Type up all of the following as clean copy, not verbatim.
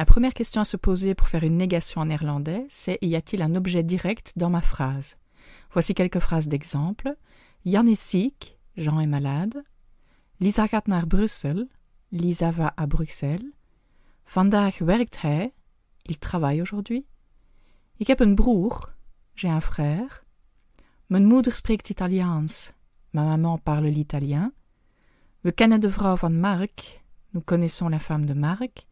La première question à se poser pour faire une négation en néerlandais, c'est y a-t-il un objet direct dans ma phrase? Voici quelques phrases d'exemple. Jan is ziek, Jean est malade. Lisa gaat naar Brussel, Lisa va à Bruxelles. Vandaag werkt hij, il travaille aujourd'hui. Ik heb een broer, j'ai un frère. Mijn moeder spreekt Italiaans, ma maman parle l'italien. We kennen de vrouw van Mark, nous connaissons la femme de Mark.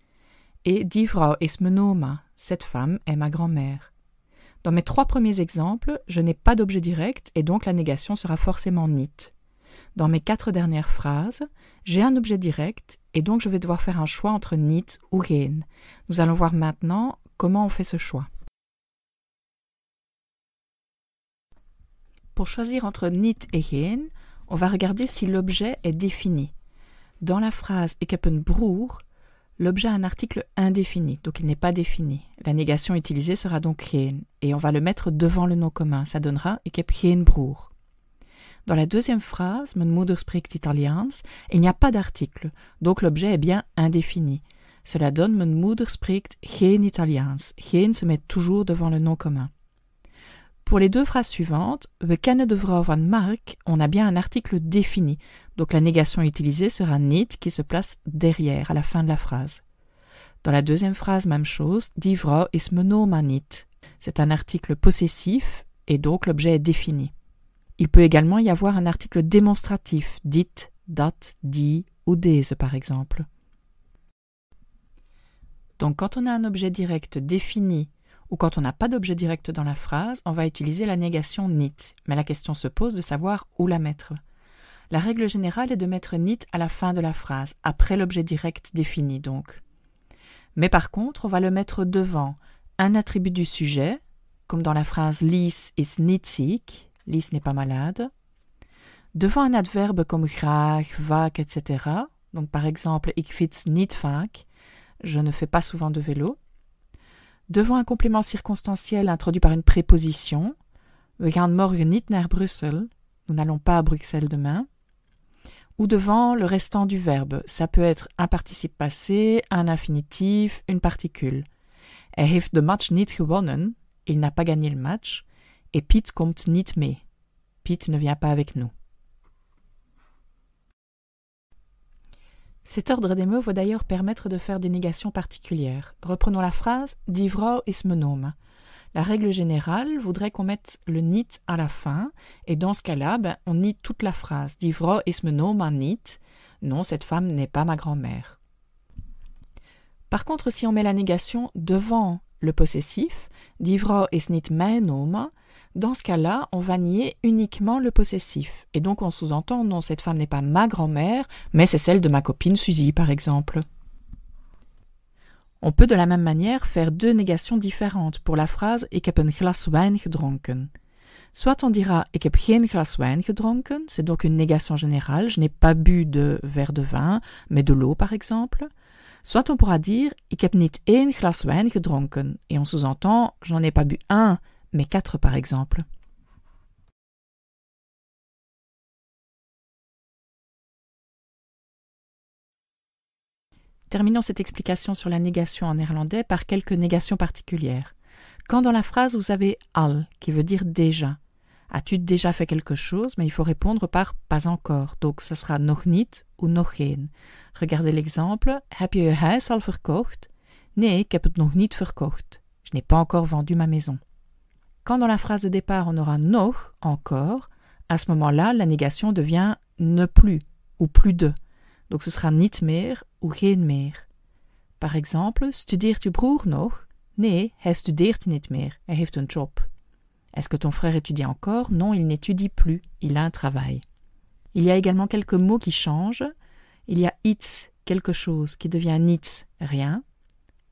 Et die vrouw is mijn oma, cette femme est ma grand-mère. Dans mes 3 premiers exemples, je n'ai pas d'objet direct et donc la négation sera forcément niet. Dans mes 4 dernières phrases, j'ai un objet direct et donc je vais devoir faire un choix entre niet ou geen. Nous allons voir maintenant comment on fait ce choix. Pour choisir entre niet et geen, on va regarder si l'objet est défini. Dans la phrase ik heb een broer, l'objet a un article indéfini, donc il n'est pas défini. La négation utilisée sera donc geen, et on va le mettre devant le nom commun. Ça donnera ik heb geen broer. Dans la deuxième phrase, mijn moeder spreekt Italiaans, il n'y a pas d'article, donc l'objet est bien indéfini. Cela donne mijn moeder spreekt geen Italiaans. Geen se met toujours devant le nom commun. Pour les 2 phrases suivantes, we kennen de vrouw van Mark, on a bien un article défini, donc la négation utilisée sera niet qui se place derrière, à la fin de la phrase. Dans la deuxième phrase, même chose, die vrouw is mijn oma niet. C'est un article possessif et donc l'objet est défini. Il peut également y avoir un article démonstratif, dit, dat, die ou deze par exemple. Donc quand on a un objet direct défini ou quand on n'a pas d'objet direct dans la phrase, on va utiliser la négation niet. Mais la question se pose de savoir où la mettre. La règle générale est de mettre niet à la fin de la phrase, après l'objet direct défini donc. Mais par contre, on va le mettre devant un attribut du sujet, comme dans la phrase Lies is niet ziek, Lies n'est pas malade, devant un adverbe comme graag, vaak, etc. Donc par exemple, ik fiets niet vaak, je ne fais pas souvent de vélo. Devant un complément circonstanciel introduit par une préposition, we gaan morgen niet naar Brussel, nous n'allons pas à Bruxelles demain, ou devant le restant du verbe, ça peut être un participe passé, un infinitif, une particule. Hij heeft de match niet gewonnen, il n'a pas gagné le match, et Piet komt niet mee, Piet ne vient pas avec nous. Cet ordre des mots va d'ailleurs permettre de faire des négations particulières. Reprenons la phrase « Die vrouw is mijn oma ». La règle générale voudrait qu'on mette le niet à la fin, et dans ce cas-là, on nie toute la phrase. « Die vrouw is mijn oma niet ». Non, cette femme n'est pas ma grand-mère. Par contre, si on met la négation devant le possessif, « Die vrouw is niet mijn oma », dans ce cas-là, on va nier uniquement le possessif. Et donc on sous-entend, non, cette femme n'est pas ma grand-mère, mais c'est celle de ma copine Suzy, par exemple. On peut de la même manière faire 2 négations différentes pour la phrase « Ik heb een glas wijn gedronken ». Soit on dira « Ik heb geen glas wijn gedronken », c'est donc une négation générale, je n'ai pas bu de verre de vin, mais de l'eau par exemple. Soit on pourra dire « Ik heb niet één glas wijn gedronken », et on sous-entend « j'en ai pas bu 1, mais 4 par exemple. Terminons cette explication sur la négation en néerlandais par quelques négations particulières. Quand dans la phrase vous avez al, qui veut dire déjà, as-tu déjà fait quelque chose, mais il faut répondre par pas encore, donc ce sera nog niet ou nog geen. Regardez l'exemple, heb je je huis al verkocht? Nee, ik heb het nog niet verkocht. Je n'ai pas encore vendu ma maison. Quand dans la phrase de départ on aura nog, encore, à ce moment-là, la négation devient ne plus ou plus de. Donc ce sera niet meer ou geen meer. Par exemple, studeert je broer nog? Nee, hij studeert niet meer, hij heeft een job. Est-ce que ton frère étudie encore? Non, il n'étudie plus, il a un travail. Il y a également quelques mots qui changent. Il y a iets, quelque chose, qui devient niets, rien.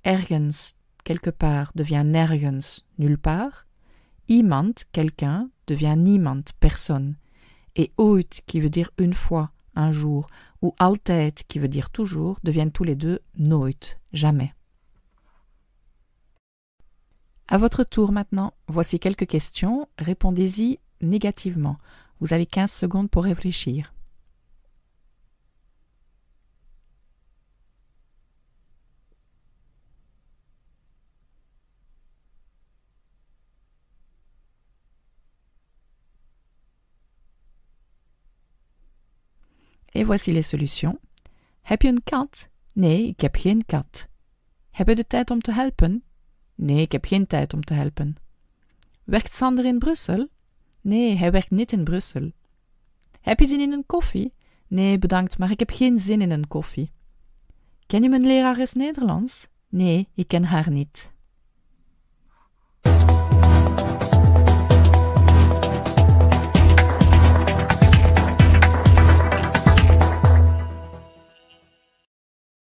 Ergens, quelque part, devient nergens, nulle part. Iemand, quelqu'un, devient niemand, personne. Et ooit, qui veut dire une fois, un jour, ou altijd, qui veut dire toujours, deviennent tous les deux nooit, jamais. À votre tour maintenant, voici quelques questions, répondez-y négativement. Vous avez 15 secondes pour réfléchir. Et voici les solutions. Heb je een kat? Nee, ik heb geen kat. Heb je de tijd om te helpen? Nee, ik heb geen tijd om te helpen. Werkt Sander in Brussel? Nee, hij werkt niet in Brussel. Heb je zin in een koffie? Nee, bedankt, maar ik heb geen zin in een koffie. Ken je mijn lerares Nederlands? Nee, ik ken haar niet.